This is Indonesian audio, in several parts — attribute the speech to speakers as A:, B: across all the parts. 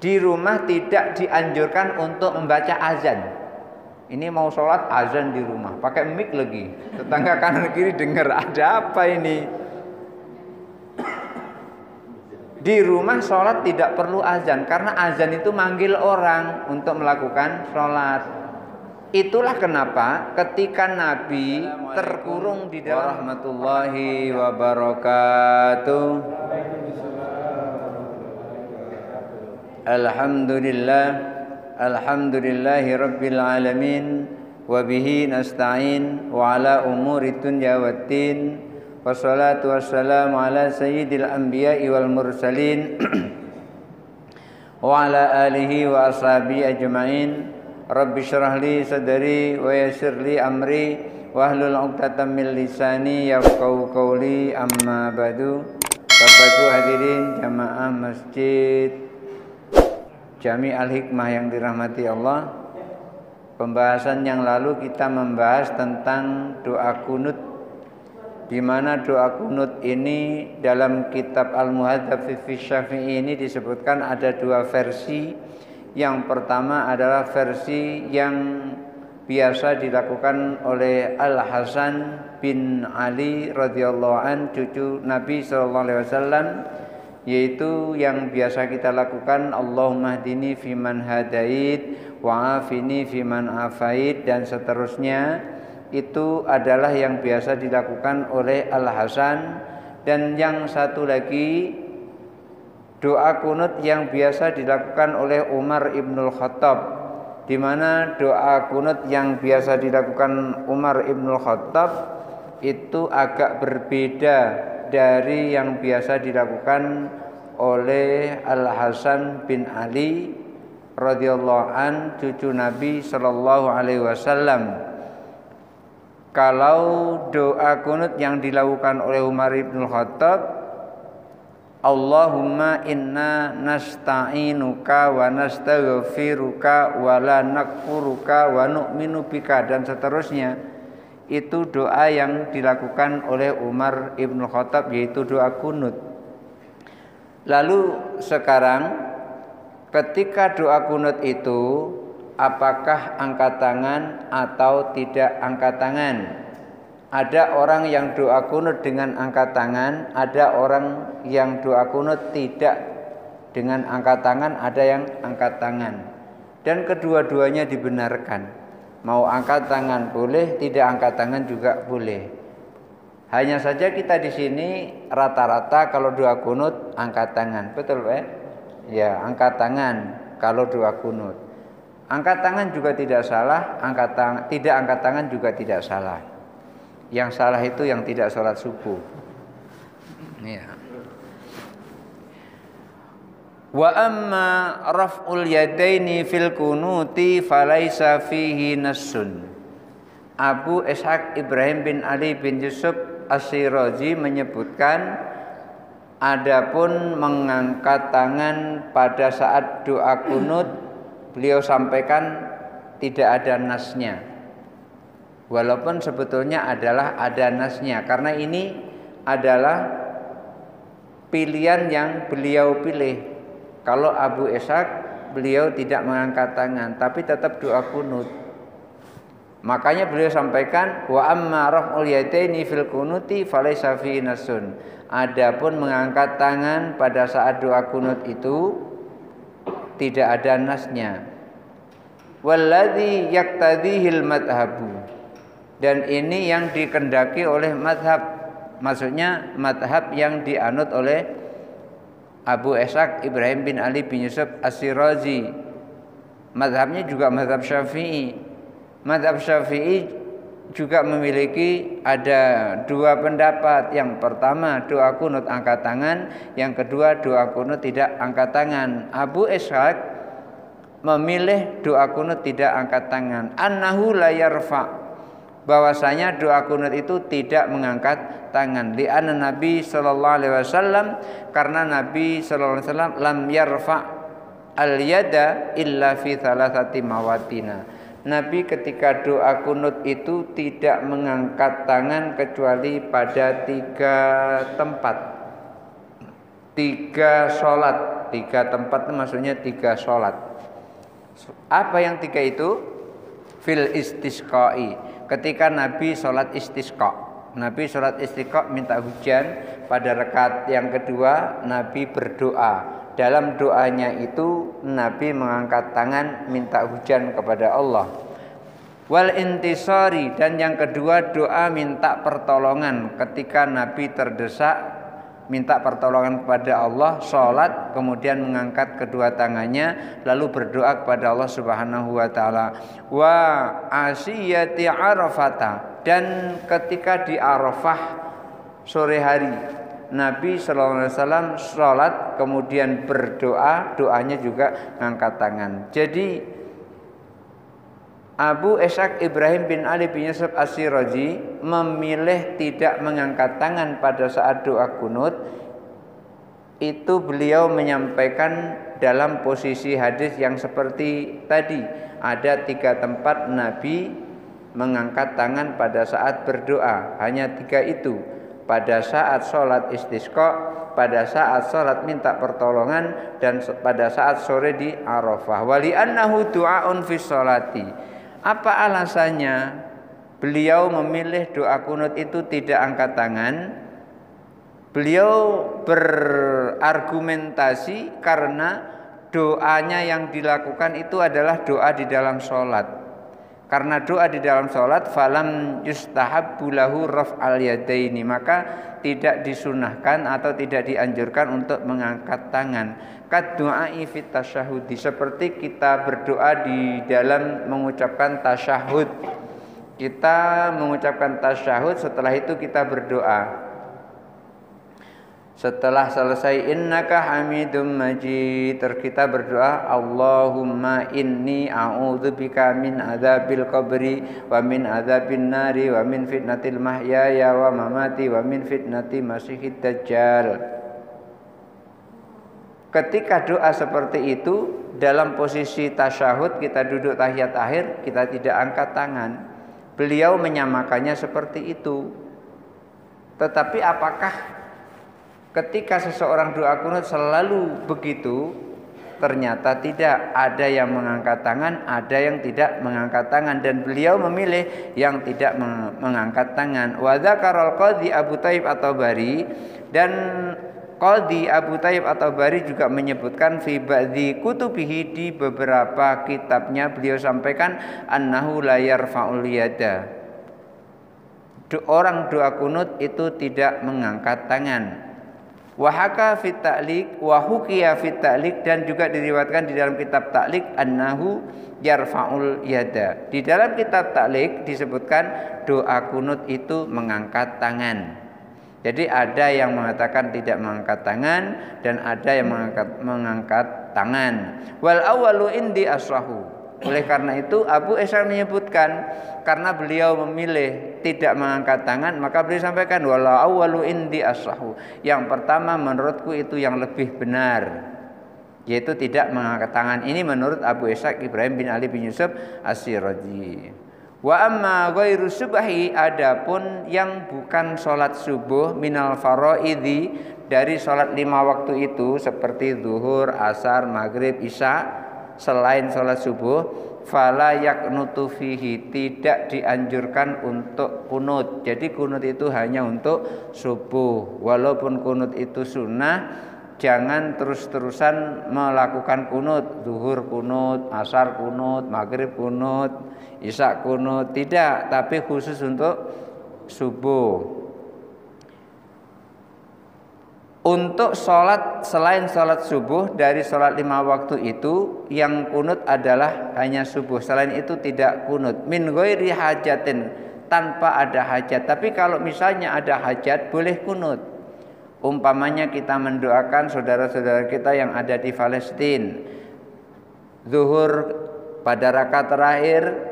A: Di rumah tidak dianjurkan untuk membaca azan. Ini mau sholat azan di rumah, pakai mic lagi. Tetangga kanan kiri dengar, ada apa ini? Di rumah sholat tidak perlu azan, karena azan itu manggil orang untuk melakukan sholat. Itulah kenapa ketika Nabi terkurung di dalam warahmatullahi wabarakatuh. Alhamdulillahi rabbil alamin, wa bihi nasta'in wa ala umuri dunya waddin, wassalatu wassalamu ala sayyidil anbiya'i wal mursalin wa ala alihi wa ashabihi ajma'in. Rabbi syrah li sadri wa yassir li amri wahlul 'uqdatam min lisani yafqahu qawli, amma ba'du. Bapak Ibu hadirin jamaah masjid Jami Al-Hikmah yang dirahmati Allah. Pembahasan yang lalu kita membahas tentang doa kunut, di mana doa kunut ini dalam kitab Al-Muhadzab fi Syafi'i ini disebutkan ada dua versi. Yang pertama adalah versi yang biasa dilakukan oleh Al-Hasan bin Ali radhiyallahu an, cucu Nabi sallallahu alaihi wasallam, yaitu yang biasa kita lakukan, Allahumma hdini fiman hadait wa afini fiman afait, dan seterusnya. Itu adalah yang biasa dilakukan oleh Al-Hasan. Dan yang satu lagi, doa kunut yang biasa dilakukan oleh Umar ibnul Khattab, di mana doa kunut yang biasa dilakukan Umar ibnul Khattab itu agak berbeda dari yang biasa dilakukan oleh Al-Hasan bin Ali radhiyallahu an, cucu Nabi sallallahu alaihi wasallam. Kalau doa kunut yang dilakukan oleh Umar ibnul Khattab, Allahumma inna nasta'inuka wa nastaghfiruka wa la nakfuruka wa nu'minu bika, dan seterusnya. Itu doa yang dilakukan oleh Umar ibn Khattab, yaitu doa kunut. Lalu sekarang ketika doa kunut itu, apakah angkat tangan atau tidak angkat tangan? Ada orang yang doa kunut dengan angkat tangan, ada orang yang doa kunut tidak dengan angkat tangan, ada yang angkat tangan. Dan kedua-duanya dibenarkan. Mau angkat tangan boleh, tidak angkat tangan juga boleh. Hanya saja kita di sini rata-rata kalau doa kunut angkat tangan, betul Pak? Ya, angkat tangan kalau doa kunut. Angkat tangan juga tidak salah, tidak angkat tangan juga tidak salah. Yang salah itu yang tidak sholat subuh. Ya. Wa amma raf'ul yadaini fil kunuti falaisa fihi nassun. Abu Ishaq Ibrahim bin Ali bin Yusuf As-Sirazi menyebutkan, adapun mengangkat tangan pada saat doa kunut, beliau sampaikan tidak ada nasnya. Walaupun sebetulnya ada nasnya, karena ini adalah pilihan yang beliau pilih. Kalau Abu Ishaq, beliau tidak mengangkat tangan, tapi tetap doa kunut. Makanya beliau sampaikan, wa amma raf'ul yadaini fil kunuti falaysa fihi nassun. Adapun mengangkat tangan pada saat doa kunut itu tidak ada nasnya. Walladzi yaqtadihil madhabu. Dan ini yang dikendaki oleh madhab, maksudnya madhab yang dianut oleh Abu Ishaq Ibrahim bin Ali bin Yusuf As-Sirazi. Madhabnya juga madhab Syafi'i. Madhab Syafi'i juga memiliki ada dua pendapat. Yang pertama doa kunut angkat tangan, yang kedua doa kunut tidak angkat tangan. Abu Ishaq memilih doa kunut tidak angkat tangan. Annahu la yarfa', bahwasanya doa kunut itu tidak mengangkat tangan. Li'anna Nabi sallallahu alaihi wasallam, karena Nabi sallallahu alaihi wasallam lam yarfa' al-yada illa fi thalathati mawatina. Nabi ketika doa kunut itu tidak mengangkat tangan kecuali pada 3 tempat, 3 sholat. sholat. 3 tempat itu maksudnya 3 sholat. Apa yang 3 itu? Fil istisqai, ketika Nabi sholat istisqa. Nabi sholat istisqa minta hujan. Pada rakaat yang kedua Nabi berdoa. Dalam doanya itu Nabi mengangkat tangan minta hujan kepada Allah. Wal intisari, dan yang kedua doa minta pertolongan. Ketika Nabi terdesak minta pertolongan kepada Allah, sholat, kemudian mengangkat kedua tangannya lalu berdoa kepada Allah Subhanahu wa taala. Wa asiyati Arafata, dan ketika di Arafah sore hari Nabi sallallahu alaihi wasallam sholat kemudian berdoa, doanya juga ngangkat tangan. Jadi Abu Ishaq Ibrahim bin Ali bin Yusuf As-Sirazi memilih tidak mengangkat tangan pada saat doa kunut. Itu beliau menyampaikan dalam posisi hadis yang seperti tadi. Ada 3 tempat Nabi mengangkat tangan pada saat berdoa. Hanya 3 itu. Pada saat sholat istisqa, pada saat sholat minta pertolongan, dan pada saat sore di Arafah. Wali annahu du'aun fi sholati. Apa alasannya beliau memilih doa kunut itu tidak angkat tangan? Beliau berargumentasi karena doanya yang dilakukan itu adalah doa di dalam sholat. Karena doa di dalam sholat, falam yustahabbu lahu raf'al yadaini, maka tidak disunahkan atau tidak dianjurkan untuk mengangkat tangan. Kad du'ai fit tasyahudi, seperti kita berdoa di dalam mengucapkan tasyahud. Kita mengucapkan tasyahud, setelah itu kita berdoa. Setelah selesai innaka hamidum majid, kita berdoa Allahumma inni a'udzubika min adzabil qabri wa min adzabin nari wa min fitnatil mahyaya wa mamati wa min fitnati masiihid dajjal. Ketika doa seperti itu dalam posisi tasyahud, kita duduk tahiyat akhir, kita tidak angkat tangan. Beliau menyamakannya seperti itu. Tetapi apakah ketika seseorang doa kunut selalu begitu? Ternyata tidak. Ada yang mengangkat tangan, ada yang tidak mengangkat tangan, dan beliau memilih yang tidak mengangkat tangan. Wa dzakarul qadhi Abu Thayyib At-Tabari, dan Qadhi Abu Thayyib At-Tabari juga menyebutkan fi ba'dhi kutubihi, di beberapa kitabnya beliau sampaikan annahu la yarfa'ul yada. Orang doa kunut itu tidak mengangkat tangan. Wa haka fit ta'liq wa hukiya fit ta'liq, dan juga diriwayatkan di dalam kitab ta'liq annahu yarfa'ul yada. Di dalam kitab ta'liq disebutkan doa kunut itu mengangkat tangan. Jadi ada yang mengatakan tidak mengangkat tangan dan ada yang mengangkat tangan. Wal awwalu indi asrahu. Oleh karena itu Abu Ishaq menyebutkan karena beliau memilih tidak mengangkat tangan, maka beliau sampaikan wal awwalu indi asrahu. Yang pertama menurutku itu yang lebih benar, yaitu tidak mengangkat tangan. Ini menurut Abu Ishaq Ibrahim bin Ali bin Yusuf As-Sirazi. Wa amma ghairu subhi, adapun yang bukan sholat subuh minal faraidhi, dari sholat 5 waktu itu seperti zuhur, asar, maghrib, isya, selain sholat subuh, fala yaknutu fihi, tidak dianjurkan untuk kunut. Jadi kunut itu hanya untuk subuh. Walaupun kunut itu sunnah, jangan terus-terusan melakukan kunut. Zuhur kunut, asar kunut, maghrib kunut, isya kunut, tidak, tapi khusus untuk subuh. Untuk sholat selain sholat subuh, dari sholat 5 waktu itu yang kunut adalah hanya subuh. Selain itu tidak kunut. Min ghairi hajatin, tanpa ada hajat. Tapi kalau misalnya ada hajat boleh kunut. Umpamanya kita mendoakan saudara-saudara kita yang ada di Palestina. Zuhur pada rakaat terakhir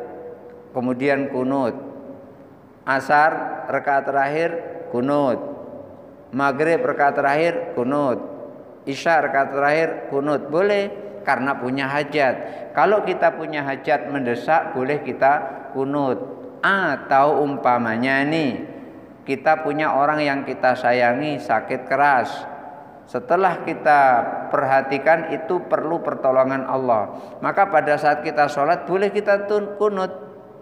A: kemudian kunut. Asar rakaat terakhir kunut. Maghrib rakaat terakhir kunut. Isya rakaat terakhir kunut. Boleh karena punya hajat. Kalau kita punya hajat mendesak boleh kita kunut. Atau umpamanya nih, kita punya orang yang kita sayangi sakit keras, Setelah kita perhatikan itu perlu pertolongan Allah. Maka pada saat kita sholat boleh kita kunut,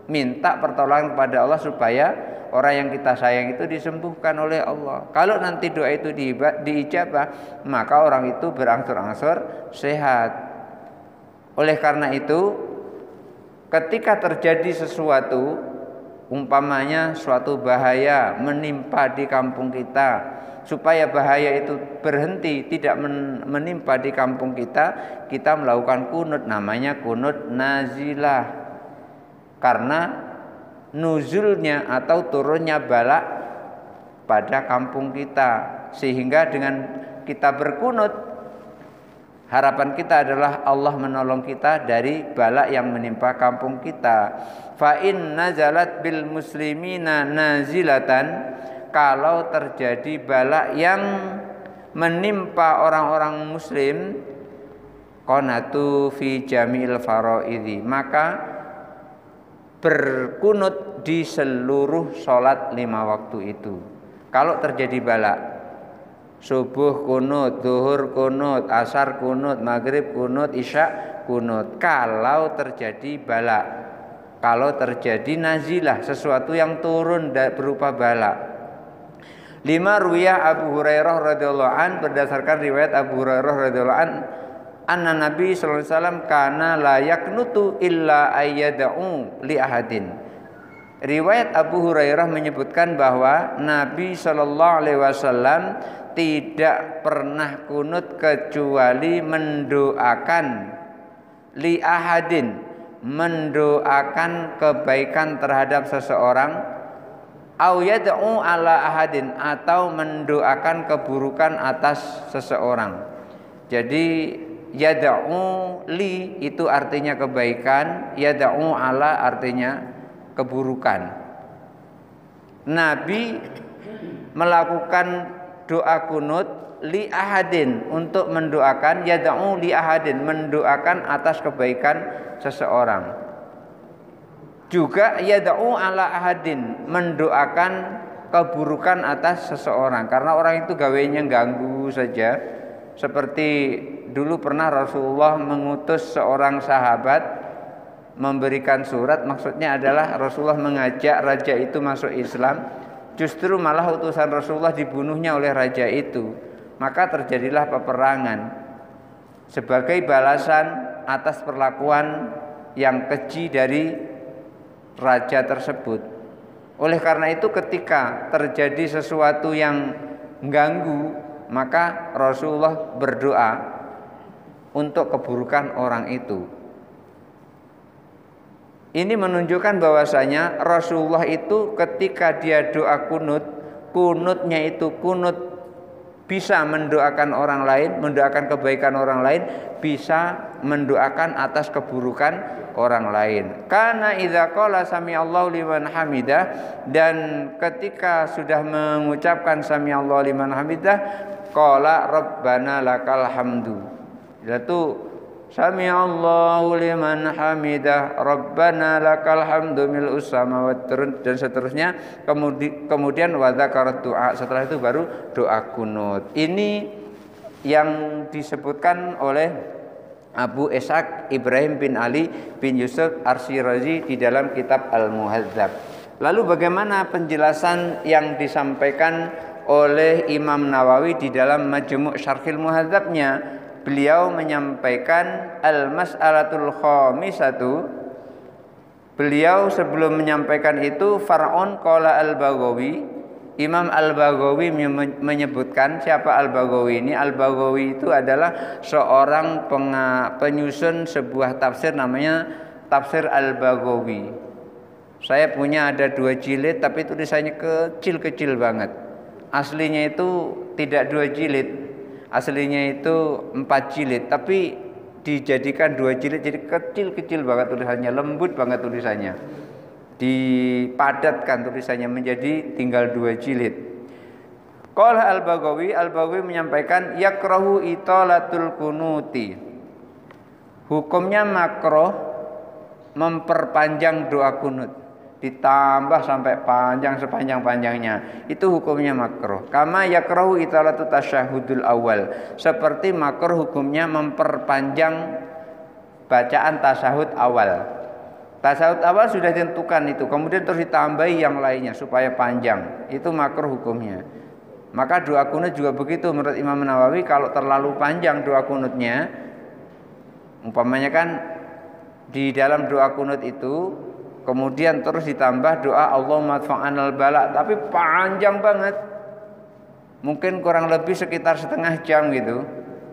A: minta pertolongan kepada Allah supaya orang yang kita sayang itu disembuhkan oleh Allah. Kalau nanti doa itu diijabah, maka orang itu berangsur-angsur sehat. Oleh karena itu, ketika terjadi sesuatu, umpamanya suatu bahaya menimpa di kampung kita, supaya bahaya itu berhenti, tidak menimpa di kampung kita, kita melakukan kunut, namanya kunut nazilah. Karena nuzulnya atau turunnya bala pada kampung kita, sehingga dengan kita berkunut, harapan kita adalah Allah menolong kita dari bala yang menimpa kampung kita. Fa in nazalat bil muslimina nazilatan, kalau terjadi bala yang menimpa orang-orang muslim, qanatu fi jamil faraidhi, maka berkunut di seluruh sholat 5 waktu itu. Kalau terjadi bala, subuh kunut, zuhur kunut, asar kunut, maghrib kunut, isya kunut. Kalau terjadi bala, kalau terjadi nazilah, sesuatu yang turun berupa bala. 5 ruwiyah Abu Hurairah radhiyallahu an, berdasarkan riwayat Abu Hurairah radhiyallahu an, anna Nabi sallallahu alaihi wasallam kana la yaknutu illa ayyad'u li ahadin. Riwayat Abu Hurairah menyebutkan bahwa Nabi sallallahu alaihi wasallam tidak pernah kunut kecuali mendoakan li ahadin, mendoakan kebaikan terhadap seseorang, au yad'u ala ahadin, atau mendoakan keburukan atas seseorang. Jadi yad'u li itu artinya kebaikan, yad'u ala artinya keburukan. Nabi melakukan doa kunut li ahadin, untuk mendoakan, yad'u li ahadin, mendoakan atas kebaikan seseorang. Juga yad'u ala ahadin, mendoakan keburukan atas seseorang, karena orang itu gawainya ganggu saja. Seperti dulu pernah Rasulullah mengutus seorang sahabat memberikan surat, maksudnya adalah Rasulullah mengajak raja itu masuk Islam, justru malah utusan Rasulullah dibunuhnya oleh raja itu. Maka terjadilah peperangan sebagai balasan atas perlakuan yang keji dari raja tersebut. Oleh karena itu ketika terjadi sesuatu yang mengganggu, maka Rasulullah berdoa untuk keburukan orang itu. Ini menunjukkan bahwasanya Rasulullah itu ketika dia doa kunut, kunutnya itu kunut bisa mendoakan orang lain, mendoakan kebaikan orang lain, bisa mendoakan atas keburukan orang lain. Karena idza qala sami'allahu liman hamidah, dan ketika sudah mengucapkan sami'allahu liman hamidah, qala rabbana lakal hamdu. Yaitu sami'allahu liman hamidah rabbana lakal hamdu mil'us samawati, dan seterusnya. Kemudian wa dzakarat du'a, setelah itu baru doa kunut. Ini yang disebutkan oleh Abu Ishaq Ibrahim bin Ali bin Yusuf Ar-Shirazi di dalam kitab Al-Muhadzab. Lalu bagaimana penjelasan yang disampaikan oleh Imam Nawawi di dalam Majmu' Syarhil Muhadzabnya? Beliau menyampaikan al-mas'alatul khamisatu. Beliau sebelum menyampaikan itu, far'un qala al-Baghawi, Imam al-Baghawi menyebutkan, siapa al-Baghawi ini? Al-Baghawi itu adalah seorang penyusun sebuah tafsir, namanya Tafsir al-Baghawi. Saya punya ada 2 jilid, tapi tulisannya kecil-kecil banget. Aslinya itu tidak 2 jilid, aslinya itu 4 jilid, tapi dijadikan 2 jilid, jadi kecil-kecil banget tulisannya, lembut banget tulisannya, dipadatkan tulisannya menjadi tinggal 2 jilid. Qala al-Baghawi, al-Baghawi menyampaikan yakrahu italatul kunuti, hukumnya makruh memperpanjang doa kunut. ditambah sampai panjang sepanjang-panjangnya, itu hukumnya makruh. Kama yakrahu italatu tasyahudul awal, seperti makruh hukumnya memperpanjang bacaan tasyahud awal. Tasyahud awal sudah ditentukan itu, kemudian terus ditambahi yang lainnya supaya panjang, itu makruh hukumnya. Maka doa kunut juga begitu menurut Imam Nawawi. Kalau terlalu panjang doa kunutnya, umpamanya kan di dalam doa kunut itu kemudian terus ditambah doa Allahumma adfa'anal bala, tapi panjang banget, mungkin kurang lebih sekitar setengah jam gitu,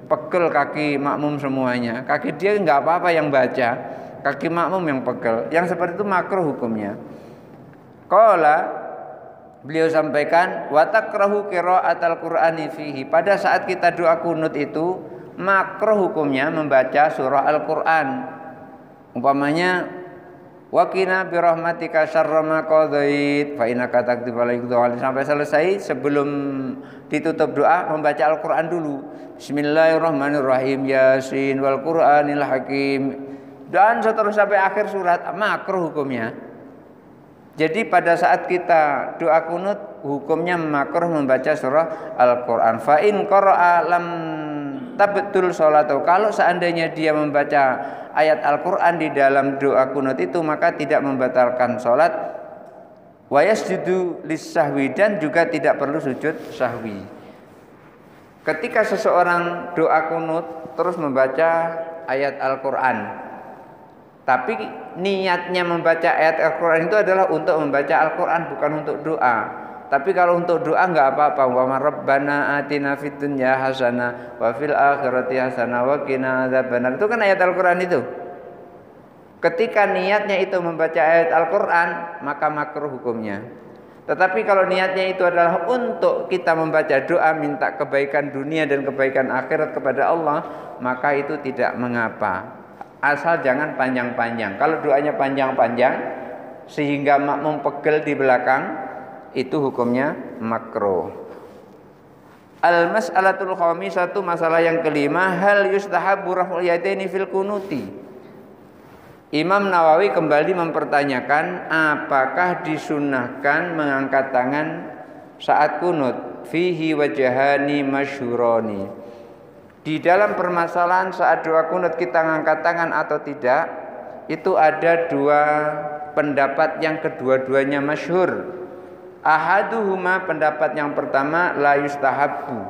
A: pegel kaki makmum semuanya. Kaki dia nggak apa-apa yang baca, kaki makmum yang pegel. Yang seperti itu makruh hukumnya. Qala, beliau sampaikan, wa takrahu qira'atal qur'ani fihi, pada saat kita doa kunut itu makruh hukumnya membaca surah Al-Qur'an. Umpamanya waqina bi rahmatika syarra ma qadait fa innaka taqdiru sampai selesai. Sebelum ditutup doa membaca Al-Qur'an dulu. Bismillahirrahmanirrahim, Yasin wal Qur'anil Hakim, dan seterusnya sampai akhir surat, makruh hukumnya. Jadi pada saat kita doa kunut hukumnya makruh membaca surah Al-Qur'an. Fa in qara'a lam tabtul salatu, kalau seandainya dia membaca ayat Al-Qur'an di dalam doa kunut itu maka tidak membatalkan salat. Wa yasjudu lis-sahwi, dan juga tidak perlu sujud sahwi. Ketika seseorang doa kunut terus membaca ayat Al-Qur'an, tapi niatnya membaca ayat Al-Qur'an itu adalah untuk membaca Al-Qur'an, bukan untuk doa. Tapi kalau untuk doa enggak apa-apa. Wa rabbana atina fid dunya hasanah wa fil akhirati hasanah wa qina adzabannar. Itu kan ayat Al-Qur'an itu. Ketika niatnya itu membaca ayat Al-Qur'an, maka makruh hukumnya. Tetapi kalau niatnya itu adalah untuk kita membaca doa minta kebaikan dunia dan kebaikan akhirat kepada Allah, maka itu tidak mengapa. Asal jangan panjang-panjang. Kalau doanya panjang-panjang sehingga makmum pegel di belakang, itu hukumnya makruh. Al-mas'alatul khamisatu, masalah yang kelima, hal yustahabbu raf'ul yadaini fil kunuti. Imam Nawawi kembali mempertanyakan apakah disunahkan mengangkat tangan saat kunut. Fihi wajhani masyhurani. Di dalam permasalahan saat doa kunut kita ngangkat tangan atau tidak, itu ada dua pendapat yang kedua-duanya masyhur. Ahaduhuma, pendapat yang pertama, la yustahabbu,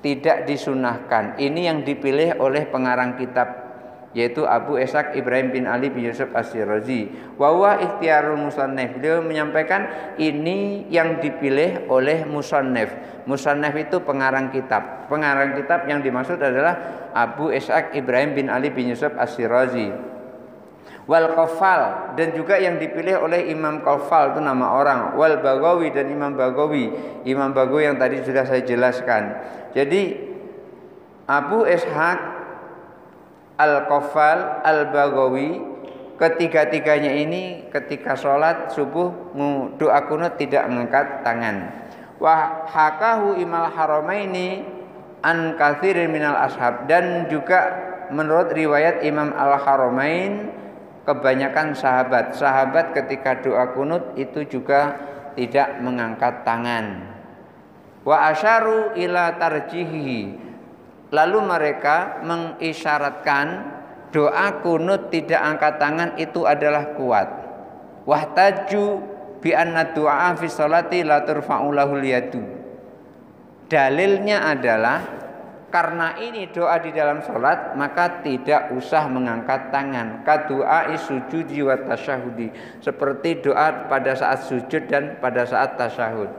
A: tidak disunahkan. Ini yang dipilih oleh pengarang kitab, yaitu Abu Ishaq Ibrahim bin Ali bin Yusuf As-Sirazi. Wa huwa ikhtiyarul musannif. Beliau menyampaikan ini yang dipilih oleh musannif. Musannif itu pengarang kitab. Pengarang kitab yang dimaksud adalah Abu Ishaq Ibrahim bin Ali bin Yusuf As-Sirazi. Wal Qafal, dan juga yang dipilih oleh Imam Qafal, itu nama orang. Wal Baghawi, dan Imam Baghawi. Imam Baghawi yang tadi sudah saya jelaskan. Jadi Abu Ishaq, Al-Qafal, Al-Baghawi, ketiga-tiganya ini ketika sholat subuh doa kunut tidak mengangkat tangan. Wa hakahu Imam Haramaini an katsirin minal ashab, dan juga menurut riwayat Imam Al-Haramain kebanyakan sahabat ketika doa kunut itu juga tidak mengangkat tangan. Wa asyaru ila tarjihi, lalu mereka mengisyaratkan doa kunut tidak angkat tangan itu adalah kuat. Wahtaju bi anna du'a fi sholati la turfa'u lahul yadu. Dalilnya adalah karena ini doa di dalam sholat, maka tidak usah mengangkat tangan. Kadu'a sujudi wa tasyahudi, seperti doa pada saat sujud dan pada saat tasyahud.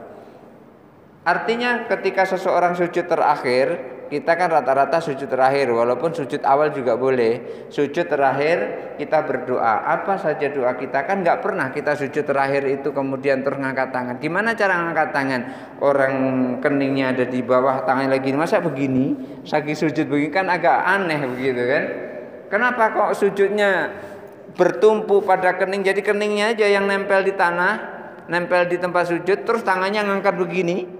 A: Artinya ketika seseorang sujud terakhir, kita kan rata-rata sujud terakhir, walaupun sujud awal juga boleh. Sujud terakhir kita berdoa. Apa saja doa kita, kan nggak pernah kita sujud terakhir itu kemudian terus ngangkat tangan. Gimana cara ngangkat tangan? Orang keningnya ada di bawah, tangannya lagi masa begini? Saking sujud begini kan agak aneh begitu kan? Kenapa kok sujudnya bertumpu pada kening? Jadi keningnya aja yang nempel di tanah, nempel di tempat sujud, terus tangannya ngangkat begini.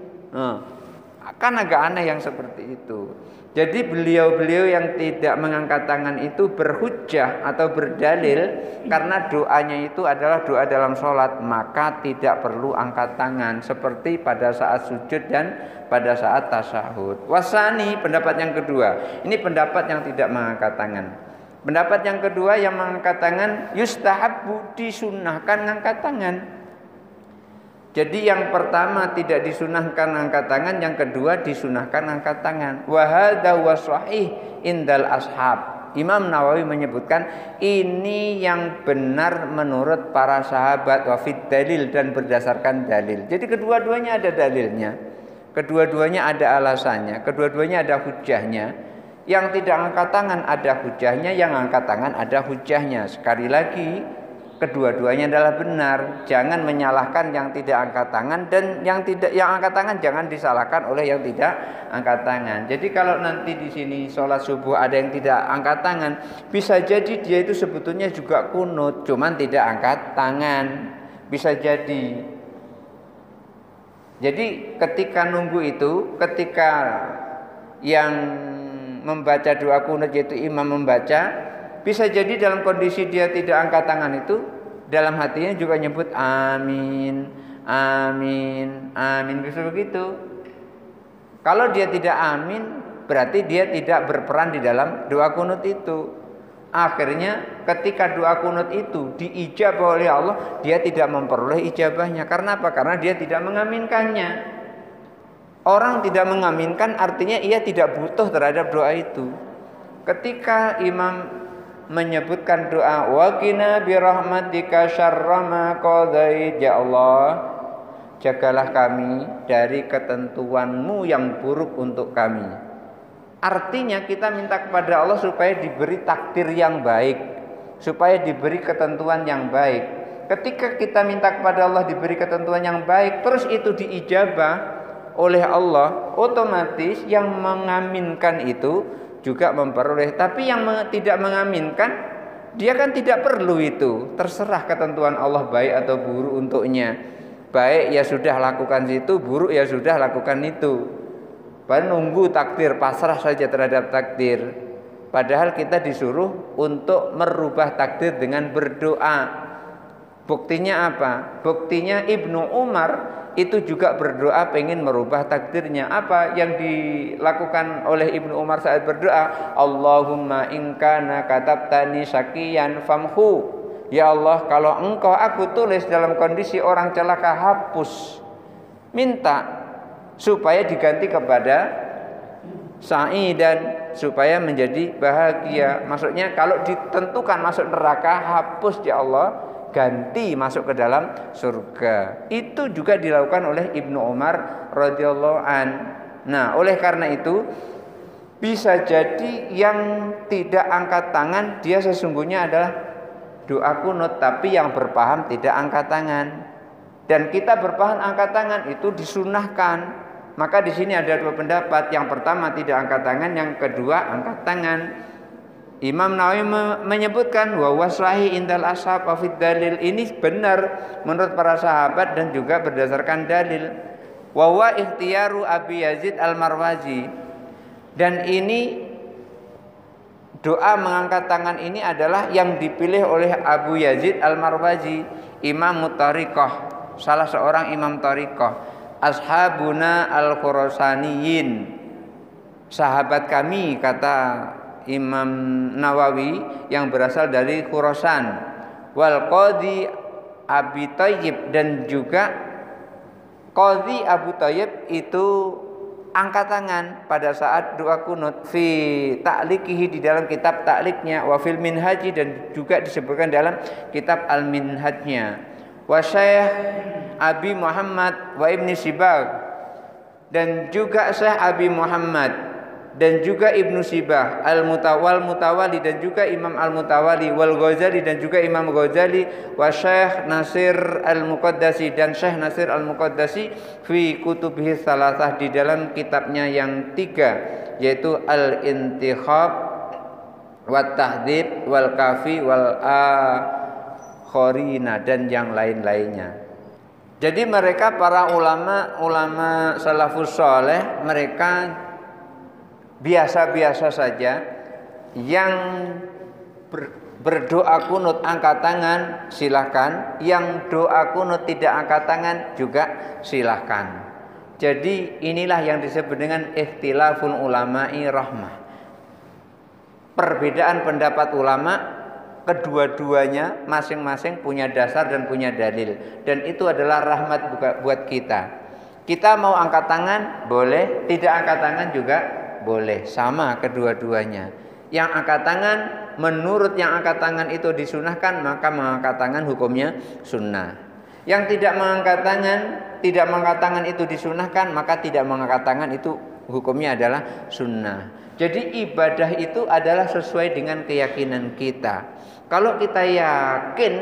A: Kan agak aneh yang seperti itu. Jadi beliau-beliau yang tidak mengangkat tangan itu berhujjah atau berdalil karena doanya itu adalah doa dalam sholat, maka tidak perlu angkat tangan seperti pada saat sujud dan pada saat tasyahud. Wasani, pendapat yang kedua. Ini pendapat yang tidak mengangkat tangan. Pendapat yang kedua yang mengangkat tangan, yustahabbu, disunnahkan angkat tangan. Jadi yang pertama tidak disunahkan angkat tangan, yang kedua disunahkan angkat tangan. Wa hadza wa sahih indal ashab. Imam Nawawi menyebutkan ini yang benar menurut para sahabat, wa fid dalil, dan berdasarkan dalil. Jadi kedua-duanya ada dalilnya. Kedua-duanya ada alasannya, kedua-duanya ada hujahnya. Yang tidak angkat tangan ada hujahnya, yang angkat tangan ada hujahnya. Sekali lagi, kedua-duanya adalah benar. Jangan menyalahkan yang tidak angkat tangan, dan yang angkat tangan jangan disalahkan oleh yang tidak angkat tangan. Jadi kalau nanti di sini sholat subuh ada yang tidak angkat tangan, bisa jadi dia itu sebetulnya juga kunut, cuman tidak angkat tangan. Bisa jadi. Jadi ketika nunggu itu, ketika yang membaca doa kunut yaitu imam membaca, bisa jadi dalam kondisi dia tidak angkat tangan itu, dalam hatinya juga nyebut amin, amin, amin, bisa begitu. Kalau dia tidak amin, berarti dia tidak berperan di dalam doa kunut itu. Akhirnya ketika doa kunut itu diijabah oleh Allah, dia tidak memperoleh ijabahnya. Karena apa? Karena dia tidak mengaminkannya. Orang tidak mengaminkan artinya ia tidak butuh terhadap doa itu. Ketika imam menyebutkan doa wa qina bi rahmatika syarra ma qadait, ya Allah, jagalah kami dari ketentuan-Mu yang buruk untuk kami. Artinya kita minta kepada Allah supaya diberi takdir yang baik, supaya diberi ketentuan yang baik. Ketika kita minta kepada Allah diberi ketentuan yang baik, terus itu diijabah oleh Allah, otomatis yang mengaminkan itu juga memperoleh. Tapi yang tidak mengaminkan, dia kan tidak perlu itu. Terserah ketentuan Allah baik atau buruk untuknya. Baik ya sudah lakukan situ, buruk ya sudah lakukan itu. Nunggu takdir, pasrah saja terhadap takdir. Padahal kita disuruh untuk merubah takdir dengan berdoa. Buktinya apa? Buktinya Ibnu Umar itu juga berdoa pengen merubah takdirnya. Apa yang dilakukan oleh Ibnu Umar saat berdoa? Allahumma in kana katabtani syaqiyan famhu. Ya Allah, kalau engkau aku tulis dalam kondisi orang celaka, hapus. Minta supaya diganti kepada sa'idan, supaya menjadi bahagia. Maksudnya kalau ditentukan masuk neraka, hapus ya Allah, ganti masuk ke dalam surga. Itu juga dilakukan oleh Ibnu Umar radhiyallahu an. Nah, oleh karena itu bisa jadi yang tidak angkat tangan dia sesungguhnya adalah doa kunut, tapi yang berpaham tidak angkat tangan. Dan kita berpaham angkat tangan itu disunahkan. Maka di sini ada dua pendapat. Yang pertama tidak angkat tangan, yang kedua angkat tangan. Imam Nawawi menyebutkan wa wasrahi indal ashab wa fid dalil, ini benar menurut para sahabat dan juga berdasarkan dalil. Wa wa ikhtiyaru Abi Yazid Al-Marwazi, dan ini doa mengangkat tangan ini adalah yang dipilih oleh Abu Yazid Al-Marwazi, Imam Thariqah, salah seorang imam Thariqah. Ashabuna al-Khurasaniyin, sahabat kami, kata Imam Nawawi, yang berasal dari Khurasan. Wal Qadhi Abi Thayyib, dan juga Qadhi Abu Thayyib itu angkat tangan pada saat doa kunut. Fi ta'liqihi, di dalam kitab ta'liqnya, wa fil minhaji, dan juga disebutkan dalam kitab al-minhajnya. Wa Syekh Abi Muhammad wa Ibni Sibagh, dan juga Syekh Abi Muhammad dan juga Ibnu Sibah Al-Mutawali, dan juga Imam Al-Mutawali, wal Ghazali, dan juga Imam Ghazali, wa Syekh Nasir Al-Muqaddasi, dan Syekh Nasir Al-Muqaddasi fi kutubihi salasah, di dalam kitabnya yang tiga, yaitu Al-Intikhab, Wat Tahdhib, Wal Kafi, Wal Khorina, dan yang lain-lainnya. Jadi mereka para ulama salafus saleh, mereka biasa-biasa saja. Yang berdoa kunut angkat tangan silahkan, yang doa kunut tidak angkat tangan juga silahkan. Jadi inilah yang disebut dengan ikhtilaful ulama'i rahmah. Perbedaan pendapat ulama, kedua-duanya masing-masing punya dasar dan punya dalil, dan itu adalah rahmat buat kita. Kita mau angkat tangan boleh, tidak angkat tangan juga boleh, sama kedua-duanya. Yang angkat tangan, menurut yang angkat tangan itu disunahkan, maka mengangkat tangan hukumnya sunnah. Yang tidak mengangkat tangan itu disunahkan, maka tidak mengangkat tangan itu hukumnya adalah sunnah. Jadi ibadah itu adalah sesuai dengan keyakinan kita. Kalau kita yakin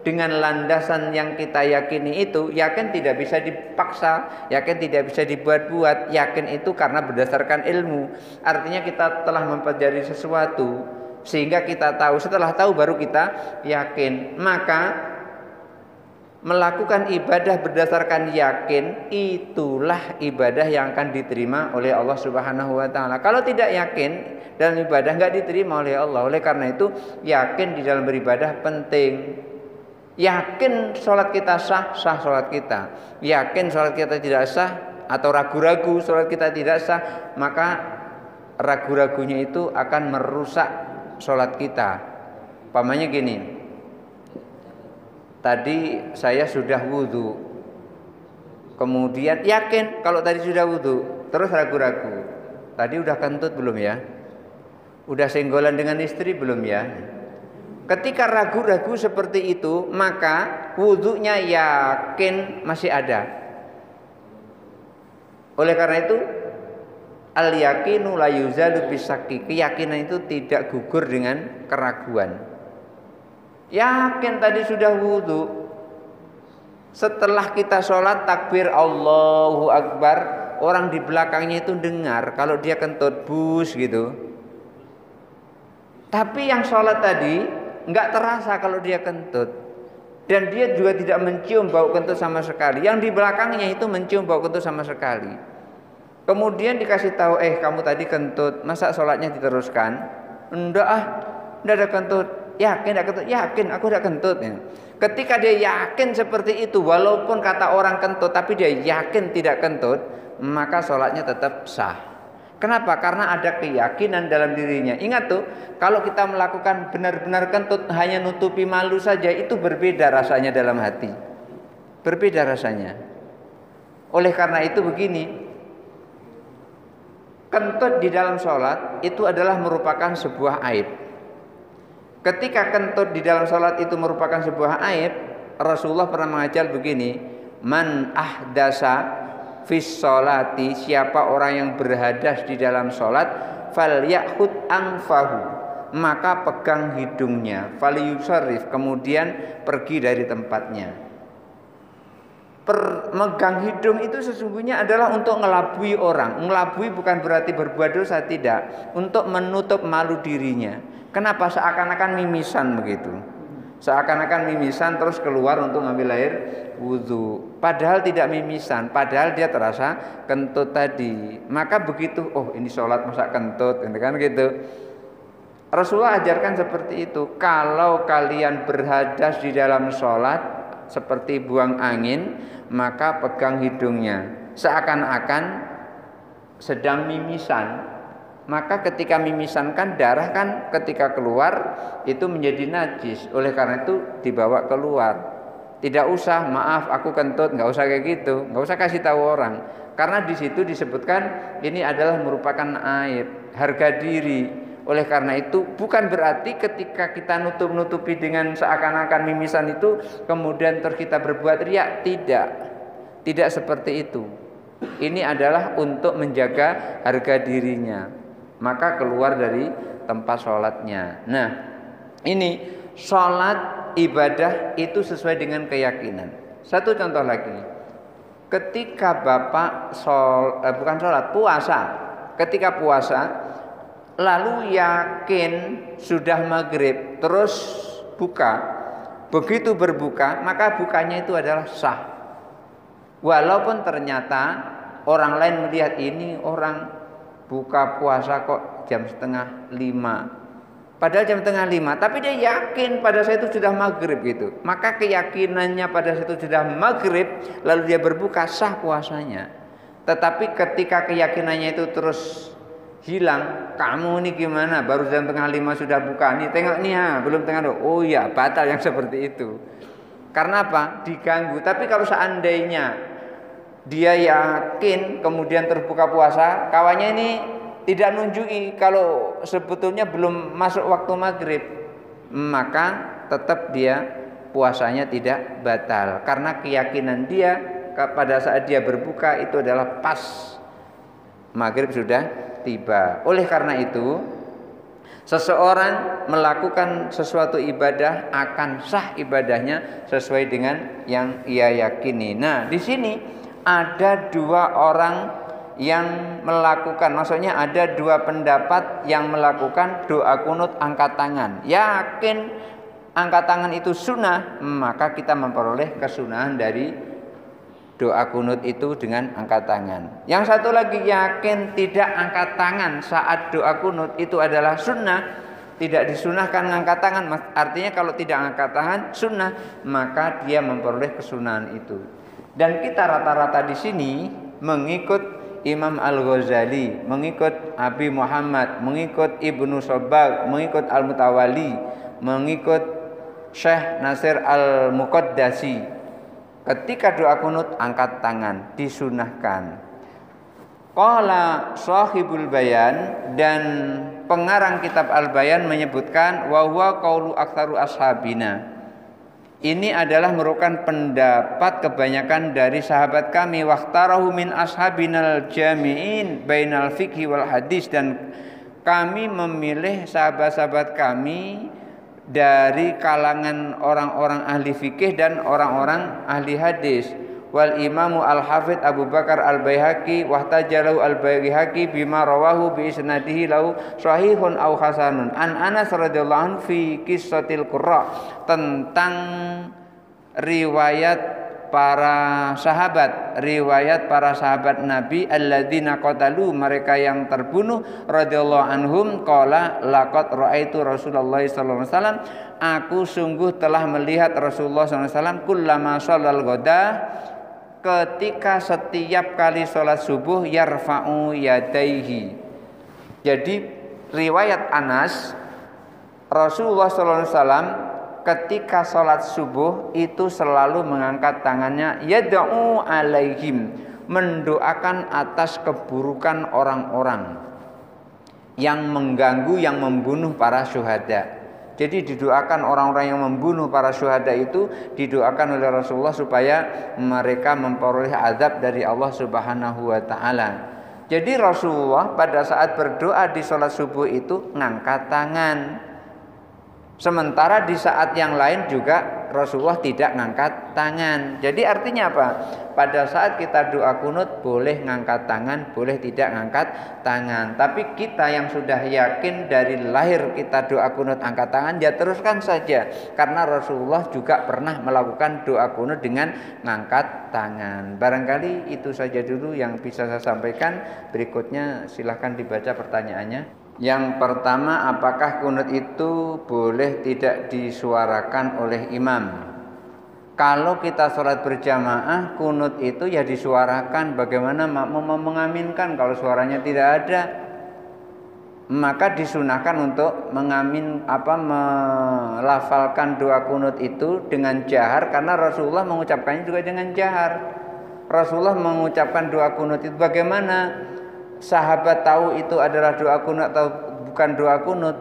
A: dengan landasan yang kita yakini itu, yakin tidak bisa dipaksa, yakin tidak bisa dibuat-buat. Yakin itu karena berdasarkan ilmu. Artinya kita telah mempelajari sesuatu sehingga kita tahu. Setelah tahu baru kita yakin. Maka melakukan ibadah berdasarkan yakin, itulah ibadah yang akan diterima oleh Allah Subhanahu wa taala. Kalau tidak yakin dalam ibadah, enggak diterima oleh Allah. Oleh karena itu, yakin di dalam beribadah penting. Yakin sholat kita sah, sah sholat kita. Yakin sholat kita tidak sah atau ragu-ragu sholat kita tidak sah, maka ragu-ragunya itu akan merusak sholat kita. Umpamanya gini, tadi saya sudah wudhu, kemudian yakin kalau tadi sudah wudhu, terus ragu-ragu, tadi udah kentut belum ya? Udah senggolan dengan istri belum ya? Ketika ragu-ragu seperti itu, maka wudhunya yakin masih ada. Oleh karena itu, al-yaqinu la yuzalu bisakki. Keyakinan itu tidak gugur dengan keraguan. Yakin tadi sudah wudhu, setelah kita sholat takbir Allahu Akbar, orang di belakangnya itu dengar kalau dia kentut bus gitu. Tapi yang sholat tadi nggak terasa kalau dia kentut, dan dia juga tidak mencium bau kentut sama sekali. Yang di belakangnya itu mencium bau kentut sama sekali. Kemudian dikasih tahu, kamu tadi kentut, masa sholatnya diteruskan? Enggak ada kentut. Yakin tidak kentut? Yakin, aku tidak kentut. Ketika dia yakin seperti itu, walaupun kata orang kentut, tapi dia yakin tidak kentut, maka sholatnya tetap sah. Kenapa? Karena ada keyakinan dalam dirinya. Ingat tuh, kalau kita melakukan benar-benar kentut, hanya nutupi malu saja, itu berbeda rasanya dalam hati. Berbeda rasanya. Oleh karena itu begini, kentut di dalam sholat itu adalah merupakan sebuah aib. Ketika kentut di dalam sholat itu merupakan sebuah aib, Rasulullah pernah mengajar begini, man ahdasa fis sholati, siapa orang yang berhadas di dalam sholat, fal yakhud anfahu, maka pegang hidungnya, fal yusarrif, kemudian pergi dari tempatnya. Megang hidung itu sesungguhnya adalah untuk ngelabui orang. Ngelabui bukan berarti berbuat dosa, tidak. Untuk menutup malu dirinya. Kenapa? Seakan-akan mimisan begitu. Seakan-akan mimisan terus keluar untuk ngambil air wudhu. Padahal tidak mimisan, padahal dia terasa kentut tadi. Maka begitu, ini sholat masa kentut, kan gitu. Rasulullah ajarkan seperti itu. Kalau kalian berhadas di dalam sholat seperti buang angin, maka pegang hidungnya. Seakan-akan sedang mimisan. Maka ketika mimisan kan darah kan ketika keluar itu menjadi najis. Oleh karena itu dibawa keluar. Tidak usah, maaf aku kentut, nggak usah kayak gitu, nggak usah kasih tahu orang. Karena di situ disebutkan ini adalah merupakan aib, harga diri. Oleh karena itu bukan berarti ketika kita nutup-nutupi dengan seakan-akan mimisan itu kemudian terus kita berbuat riya, tidak seperti itu. Ini adalah untuk menjaga harga dirinya. Maka keluar dari tempat sholatnya. Nah, ini sholat ibadah itu sesuai dengan keyakinan. Satu contoh lagi, ketika bapak puasa, ketika puasa, lalu yakin sudah maghrib, terus buka, begitu berbuka, maka bukanya itu adalah sah. Walaupun ternyata orang lain melihat ini orang buka puasa kok jam setengah 5. Padahal jam setengah 5, tapi dia yakin pada saat itu sudah maghrib gitu. Maka keyakinannya pada saat itu sudah maghrib, lalu dia berbuka, sah puasanya. Tetapi ketika keyakinannya itu terus hilang, kamu ini gimana? Baru jam setengah 5 sudah buka. Nih tengok nih ya, belum tengah 2. Oh iya, batal yang seperti itu. Karena apa? Diganggu. Tapi kalau seandainya dia yakin kemudian terbuka puasa, kawannya ini tidak nunjuki kalau sebetulnya belum masuk waktu maghrib, maka tetap dia puasanya tidak batal. Karena keyakinan dia pada saat dia berbuka itu adalah pas maghrib sudah tiba. Oleh karena itu, seseorang melakukan sesuatu ibadah akan sah ibadahnya sesuai dengan yang ia yakini. Nah, di sini ada dua orang yang melakukan, maksudnya ada dua pendapat yang melakukan doa kunut angkat tangan. Yakin angkat tangan itu sunnah, maka kita memperoleh kesunahan dari doa kunut itu dengan angkat tangan. Yang satu lagi yakin tidak angkat tangan saat doa kunut itu adalah sunnah, tidak disunahkan angkat tangan. Artinya kalau tidak angkat tangan sunnah, maka dia memperoleh kesunahan itu. Dan kita rata-rata di sini mengikut Imam Al-Ghazali, mengikut Abi Muhammad, mengikut Ibnu Sabbagh, mengikut Al-Mutawali, mengikut Syekh Nasir Al-Muqaddasi. Ketika doa kunut angkat tangan, disunahkan. Qala Shahibul Bayan, dan pengarang kitab Al-Bayan menyebutkan wa huwa qaulu aktsaru ashabina. Ini adalah merupakan pendapat kebanyakan dari sahabat kami. Waqtarahu min ashabinal jami'in bainal fiqhi wal hadis, dan kami memilih sahabat-sahabat kami dari kalangan orang-orang ahli fikih dan orang-orang ahli hadis. Wal imamu al-hafidh Abu Bakar al-Baihaqi wahtajalahu al-Baihaqi bima rawahu bi isnadihi lahu sahihun aw hasanun an Anas radhiyallahu anhu fi qissatil qurra, tentang riwayat para sahabat Nabi alladzina qatalu, mereka yang terbunuh, radhiyallahu anhum, qala laqad raaitu Rasulullah sallallahu alaihi wasallam, aku sungguh telah melihat Rasulullah sallallahu alaihi wasallam kullama shallal ghada, ketika setiap kali sholat subuh, yarfa'u yadaihi. Jadi riwayat Anas, Rasulullah SAW ketika sholat subuh itu selalu mengangkat tangannya, yad'u alaihim, mendoakan atas keburukan orang-orang yang mengganggu, yang membunuh para syuhada. Jadi didoakan orang-orang yang membunuh para syuhada itu, didoakan oleh Rasulullah supaya mereka memperoleh azab dari Allah Subhanahu wa taala. Jadi Rasulullah pada saat berdoa di sholat subuh itu ngangkat tangan. Sementara di saat yang lain juga Rasulullah tidak ngangkat tangan. Jadi artinya apa? Pada saat kita doa kunut boleh ngangkat tangan, boleh tidak ngangkat tangan. Tapi kita yang sudah yakin dari lahir kita doa kunut angkat tangan, ya teruskan saja. Karena Rasulullah juga pernah melakukan doa kunut dengan ngangkat tangan. Barangkali itu saja dulu yang bisa saya sampaikan. Berikutnya silahkan dibaca pertanyaannya. Yang pertama, apakah kunut itu boleh tidak disuarakan oleh imam? Kalau kita sholat berjamaah, kunut itu ya disuarakan. Bagaimana makmum mengaminkan kalau suaranya tidak ada? Maka disunahkan untuk melafalkan doa kunut itu dengan jahar, karena Rasulullah mengucapkannya juga dengan jahar. Rasulullah mengucapkan doa kunut itu bagaimana? Sahabat tahu itu adalah doa kunut atau bukan doa kunut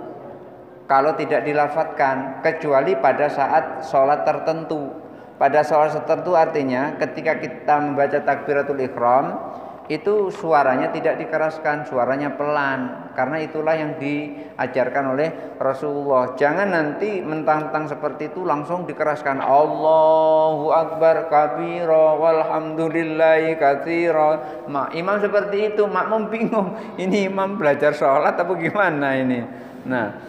A: kalau tidak dilafadzkan, kecuali pada saat sholat tertentu. Pada sholat tertentu artinya ketika kita membaca takbiratul ihram itu suaranya tidak dikeraskan, suaranya pelan, karena itulah yang diajarkan oleh Rasulullah. Jangan nanti mentang-mentang seperti itu langsung dikeraskan, Allahu Akbar kabira walhamdulillahi katsira. Imam seperti itu, makmum bingung, ini imam belajar sholat apa gimana ini. Nah,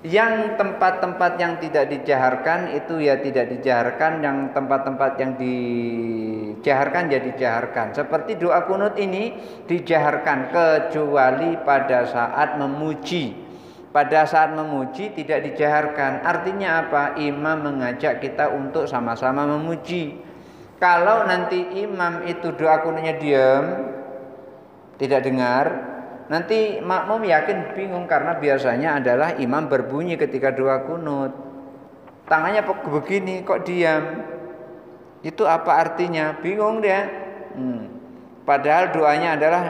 A: Yang tempat-tempat yang tidak dijaharkan itu ya tidak dijaharkan, yang tempat-tempat yang dijaharkan ya dijaharkan. Seperti doa kunut ini dijaharkan kecuali pada saat memuji. Pada saat memuji tidak dijaharkan. Artinya apa? Imam mengajak kita untuk sama-sama memuji. Kalau nanti imam itu doa kunutnya diam, tidak dengar, nanti makmum yakin bingung karena biasanya adalah imam berbunyi ketika doa kunut. Tangannya begini kok diam. Itu apa artinya? Bingung dia. Padahal doanya adalah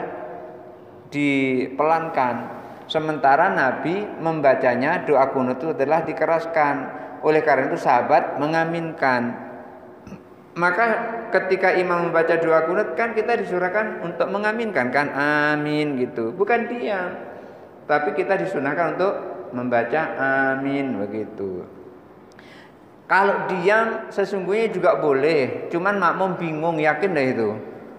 A: dipelankan. Sementara Nabi membacanya doa kunut itu adalah dikeraskan. Oleh karena itu sahabat mengaminkan. Maka ketika imam membaca doa kunut kan kita disunahkan untuk mengaminkan kan, amin gitu, bukan diam. Tapi kita disunahkan untuk membaca amin begitu. Kalau diam sesungguhnya juga boleh, cuman makmum bingung, yakin dah itu.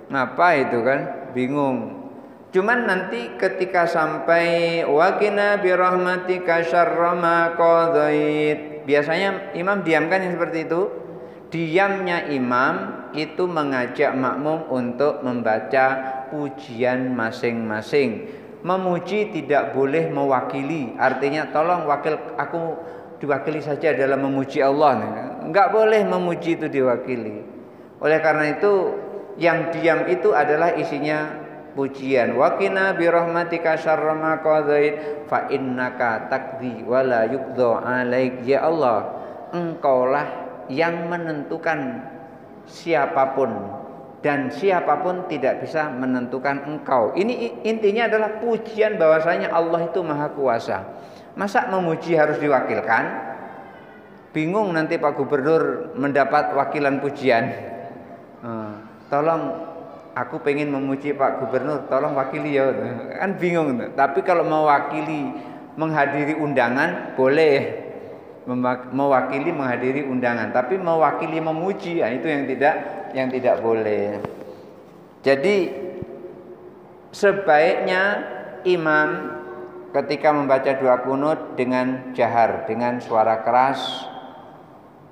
A: Ngapa itu kan? Bingung. Cuman nanti ketika sampai waqina birahmatika syarra ma qadait, biasanya imam diamkan yang seperti itu. Diamnya imam itu mengajak makmum untuk membaca pujian masing-masing. Memuji tidak boleh mewakili. Artinya tolong aku diwakili saja dalam memuji Allah. Enggak boleh memuji itu diwakili. Oleh karena itu yang diam itu adalah isinya pujian. Waqina birahmatika syarra ma qadait fa innaka taqdi wa la yuqda alaik. Ya Allah, Engkaulah yang menentukan siapapun dan siapapun tidak bisa menentukan Engkau. Ini intinya adalah pujian bahwasanya Allah itu Maha Kuasa. Masa memuji harus diwakilkan? Bingung nanti Pak Gubernur mendapat wakilan pujian. Tolong aku pengen memuji Pak Gubernur, tolong wakili ya. Kan bingung. Tapi kalau mewakili menghadiri undangan boleh. Mewakili menghadiri undangan, tapi mewakili memuji itu yang tidak boleh. Jadi sebaiknya imam ketika membaca doa kunut dengan jahar, dengan suara keras.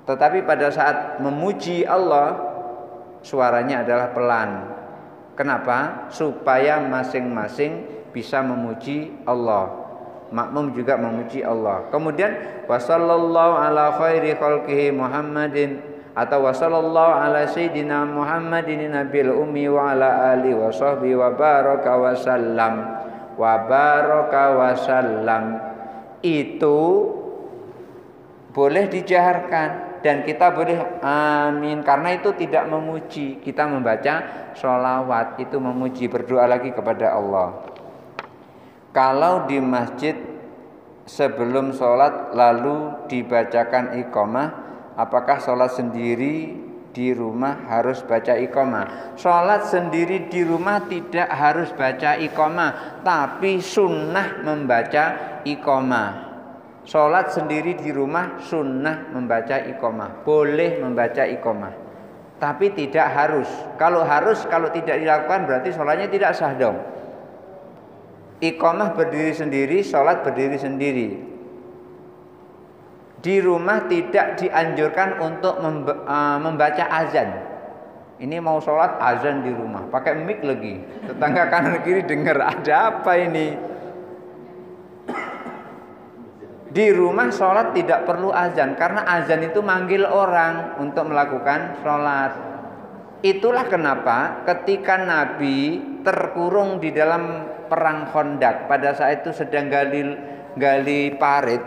A: Tetapi pada saat memuji Allah suaranya adalah pelan. Kenapa? Supaya masing-masing bisa memuji Allah. Makmum juga memuji Allah. Kemudian wasallallahu ala khairi khalqihi Muhammadin atau wasallallahu ala sayyidina Muhammadin nabil ummi wa ala ali wa sahbihi wa baraka wasallam. Itu boleh dijaharkan dan kita boleh amin karena itu tidak memuji. Kita membaca sholawat itu memuji, berdoa lagi kepada Allah. Kalau di masjid sebelum sholat lalu dibacakan iqamah, apakah sholat sendiri di rumah harus baca iqamah? Sholat sendiri di rumah tidak harus baca iqamah, tapi sunnah membaca iqamah. Sholat sendiri di rumah sunnah membaca iqamah, boleh membaca iqamah, tapi tidak harus. Kalau tidak dilakukan berarti sholatnya tidak sah dong. Iqamah berdiri sendiri, sholat berdiri sendiri. Di rumah tidak dianjurkan untuk membaca azan. Ini mau sholat azan di rumah, pakai mic lagi. Tetangga kanan kiri dengar, ada apa ini? Di rumah sholat tidak perlu azan, karena azan itu manggil orang untuk melakukan sholat. Itulah kenapa ketika Nabi terkurung di dalam perang Khandaq, pada saat itu sedang gali parit,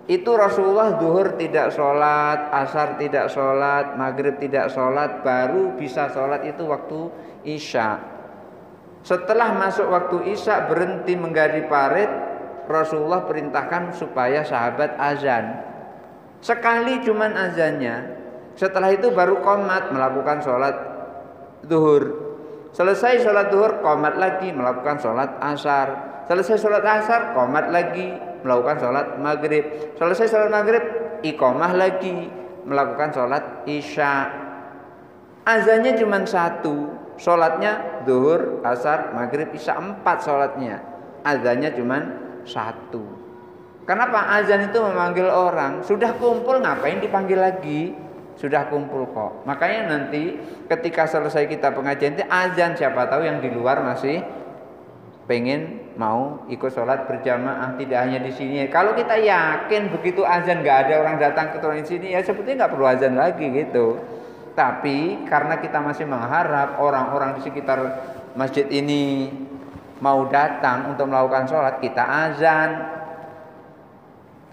A: itu Rasulullah zuhur tidak sholat, asar tidak sholat, maghrib tidak sholat, baru bisa sholat itu waktu isya. Setelah masuk waktu isya berhenti menggali parit, Rasulullah perintahkan supaya sahabat azan. Sekali cuman azannya. Setelah itu baru qomat melakukan sholat zuhur. Selesai sholat zuhur, qomat lagi melakukan sholat asar. Selesai sholat asar, qomat lagi melakukan sholat maghrib. Selesai sholat maghrib, iqamah lagi melakukan sholat isya. Azannya cuma satu, sholatnya zuhur, asar, maghrib, isya, 4 sholatnya. Azannya cuma satu. Kenapa? Azan itu memanggil orang. Sudah kumpul ngapain dipanggil lagi? Sudah kumpul kok. Makanya nanti ketika selesai kita pengajian itu azan, siapa tahu yang di luar masih pengen mau ikut sholat berjamaah. Tidak hanya di sini. Kalau kita yakin begitu azan nggak ada orang datang ke di sini, ya sebetulnya nggak perlu azan lagi gitu. Tapi karena kita masih mengharap orang-orang di sekitar masjid ini mau datang untuk melakukan sholat, kita azan.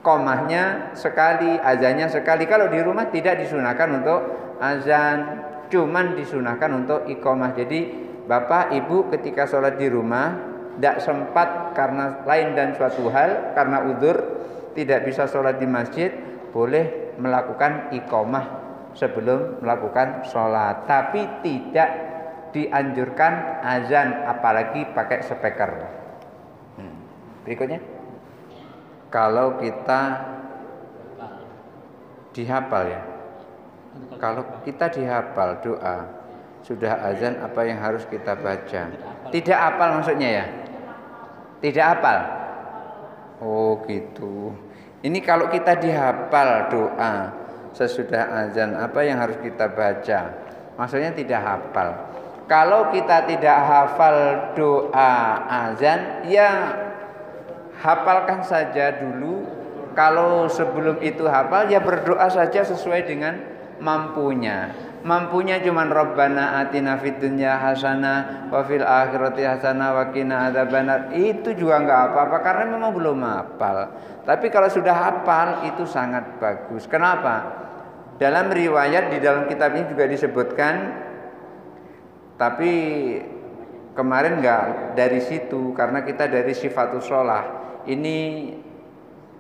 A: Komahnya sekali, azannya sekali. Kalau di rumah tidak disunahkan untuk azan, cuman disunahkan untuk iqamah. Jadi bapak ibu ketika sholat di rumah tidak sempat karena lain dan suatu hal, karena udzur tidak bisa sholat di masjid, boleh melakukan iqamah sebelum melakukan sholat. Tapi tidak dianjurkan azan, apalagi pakai speaker. Berikutnya, kalau kita dihafal ya, kalau kita dihafal doa sudah azan, apa yang harus kita baca? Tidak hafal maksudnya ya? Tidak hafal? Oh gitu. Ini kalau kita dihafal doa sesudah azan, apa yang harus kita baca? Maksudnya tidak hafal. Kalau kita tidak hafal doa azan, ya hafalkan saja dulu. Kalau sebelum itu hafal, ya berdoa saja sesuai dengan mampunya. Mampunya cuman Rabbana atina fid dunya hasanah wa fil akhirati hasanah wa qina adzabannar. Itu juga enggak apa-apa karena memang belum hafal. Tapi kalau sudah hafal itu sangat bagus. Kenapa? Dalam riwayat di dalam kitab ini juga disebutkan, tapi kemarin enggak dari situ karena kita dari sifatus sholah. Ini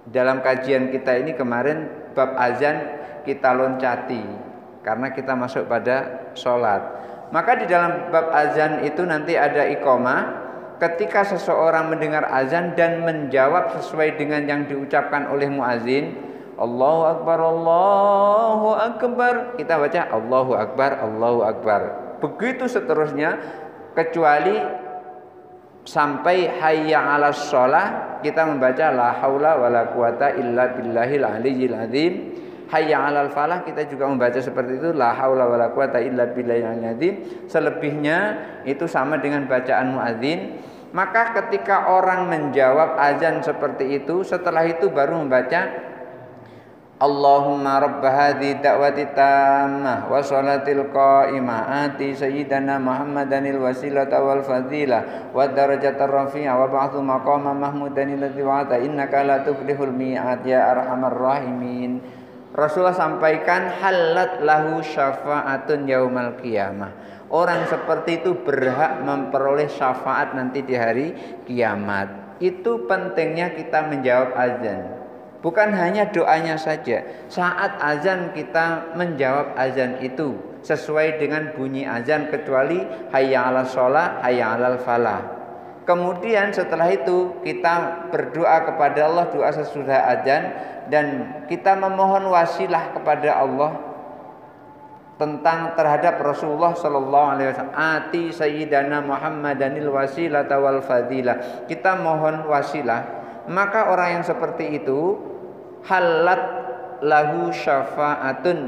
A: dalam kajian kita ini kemarin bab azan kita loncati karena kita masuk pada sholat. Maka di dalam bab azan itu nanti ada iqamah. Ketika seseorang mendengar azan dan menjawab sesuai dengan yang diucapkan oleh muazin, Allahu Akbar, Allahu Akbar, kita baca Allahu Akbar, Allahu Akbar. Begitu seterusnya, kecuali sampai hayya 'alas shalah kita membaca la haula wala quwata illa billahil aliyyil azim. Hayya 'alal falah kita juga membaca seperti itu, la haula wala quwata illa billahil aliyyil azim. Selebihnya itu sama dengan bacaan muadzin. Maka ketika orang menjawab azan seperti itu, setelah itu baru membaca Allahumma rabba hadhi da'wati tammah wa sholatil qa'imah ati sayyidana Muhammadanil wasilata wal fadilah wa darajatar rafi'ah wa ba'athu maqama mahmudanil ladzi wa'ata innaka la tuflihul mi'ad ya arhamar rahimin. Rasulullah sampaikan halat lahu syafa'atun yaumal qiyamah. Orang seperti itu berhak memperoleh syafaat nanti di hari kiamat. Itu pentingnya kita menjawab azan. Bukan hanya doanya saja. Saat azan kita menjawab azan itu sesuai dengan bunyi azan, kecuali hayya 'alas shalah, hayya 'alal falah. Kemudian setelah itu kita berdoa kepada Allah, doa sesudah azan, dan kita memohon wasilah kepada Allah tentang terhadap Rasulullah sallallahu alaihi wasallam. Ati sayyidana Muhammadanil wasilata wal fadilah. Kita mohon wasilah. Maka orang yang seperti itu halat lahu syafa'atun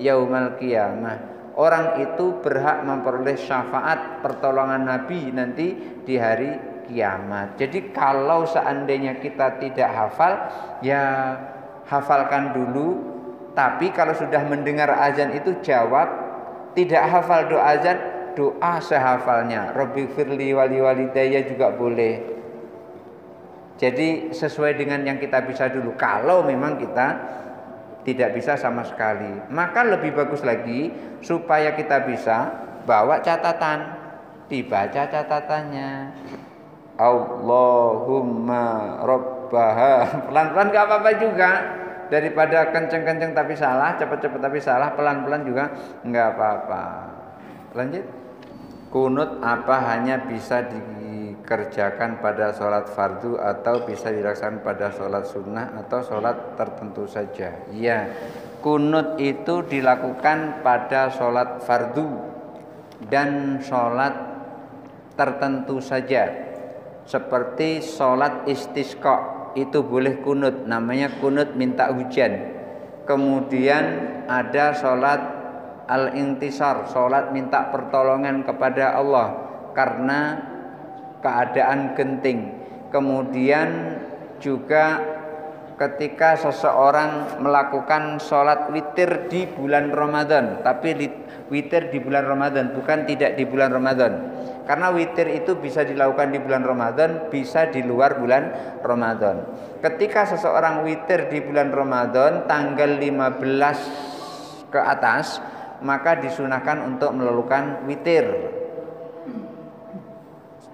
A: yaumal qiyamah. Orang itu berhak memperoleh syafaat pertolongan Nabi nanti di hari kiamat. Jadi kalau seandainya kita tidak hafal, ya hafalkan dulu. Tapi kalau sudah mendengar azan itu jawab. Tidak hafal doa azan, doa sehafalnya. Rabbi firli wali walidayya juga boleh. Jadi sesuai dengan yang kita bisa dulu. Kalau memang kita tidak bisa sama sekali, maka lebih bagus lagi supaya kita bisa bawa catatan, dibaca catatannya. Allahumma rabbaha. Pelan-pelan gak apa-apa juga. Daripada kenceng-kenceng tapi salah, cepat-cepat tapi salah, pelan-pelan juga nggak apa-apa. Lanjut. Kunut apa hanya bisa dikerjakan pada sholat fardu atau bisa dilaksanakan pada sholat sunnah atau sholat tertentu saja? Iya, kunut itu dilakukan pada sholat fardu dan sholat tertentu saja, seperti sholat istisqa. itu boleh kunut, namanya kunut minta hujan. Kemudian ada sholat al-intisar, sholat minta pertolongan kepada Allah karena keadaan genting. Kemudian juga ketika seseorang melakukan sholat witir di bulan Ramadan, tapi witir di bulan Ramadan, bukan tidak di bulan Ramadan. Karena witir itu bisa dilakukan di bulan Ramadan, bisa di luar bulan Ramadan. Ketika seseorang witir di bulan Ramadan tanggal 15 ke atas, maka disunahkan untuk melakukan witir.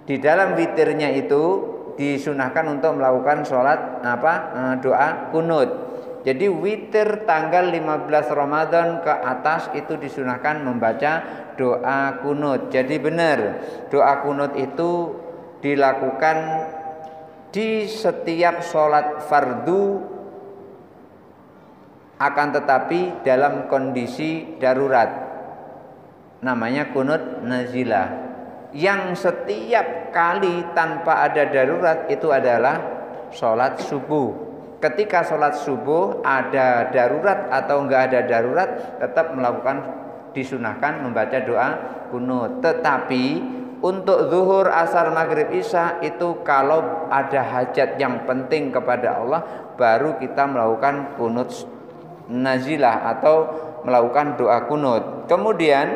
A: Di dalam witirnya itu disunahkan untuk melakukan sholat doa kunut. Jadi witir tanggal 15 Ramadan ke atas itu disunahkan membaca doa kunut. Jadi benar, doa kunut itu dilakukan di setiap sholat fardu, akan tetapi dalam kondisi darurat, namanya kunut nazilah. Yang setiap kali tanpa ada darurat itu adalah sholat subuh. Ketika sholat subuh ada darurat atau enggak ada darurat, tetap disunahkan membaca doa kunut. Tetapi untuk zuhur, asar, maghrib, isya itu kalau ada hajat yang penting kepada Allah, baru kita melakukan kunut nazilah atau melakukan doa kunut. Kemudian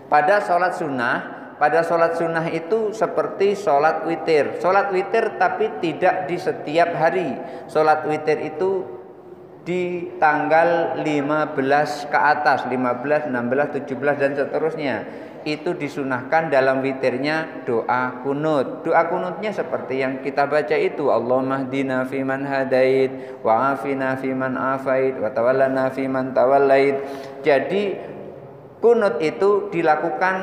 A: pada sholat sunnah itu seperti sholat witir. Sholat witir tapi tidak di setiap hari. Sholat witir itu di tanggal 15 ke atas, 15, 16, 17 dan seterusnya. Itu disunahkan dalam witirnya doa kunut. Doa kunutnya seperti yang kita baca itu, Allahumma hdina fiman hadait, wa afina fiman afait, wa tawallana fiman tawallait. Jadi kunut itu dilakukan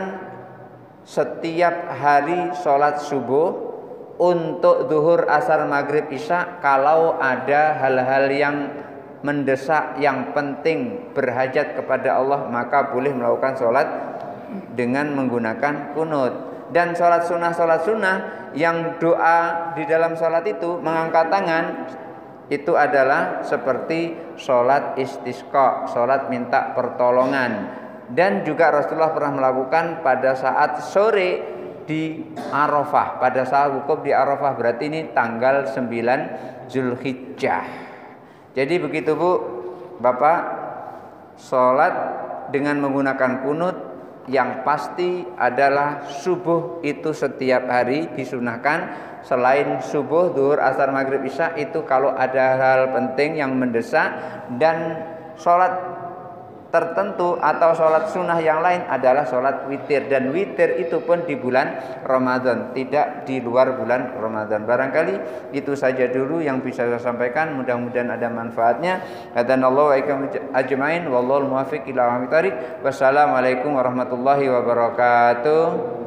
A: setiap hari sholat subuh, untuk zuhur, asar, maghrib, isya. Kalau ada hal-hal yang mendesak, yang penting, berhajat kepada Allah, maka boleh melakukan sholat dengan menggunakan kunut. Dan sholat sunnah yang doa di dalam sholat itu mengangkat tangan, itu adalah seperti sholat istisqa, sholat minta pertolongan. Dan juga Rasulullah pernah melakukan pada saat sore di Arafah, pada saat wukuf di Arafah, berarti ini tanggal 9 Zulhijjah. Jadi begitu Bu, Bapak, sholat dengan menggunakan kunut yang pasti adalah subuh itu setiap hari disunahkan. Selain subuh, zuhur, asar, maghrib, isya itu kalau ada hal penting yang mendesak. Dan sholat tertentu atau sholat sunnah yang lain adalah sholat witir. Dan witir itu pun di bulan Ramadan, tidak di luar bulan Ramadan. Barangkali itu saja dulu yang bisa saya sampaikan. Mudah-mudahan ada manfaatnya. Hadanallahu wa iyyakum ajmain. Wallahul muwaffiq ila aqwamit thoriq. Wassalamualaikum warahmatullahi wabarakatuh.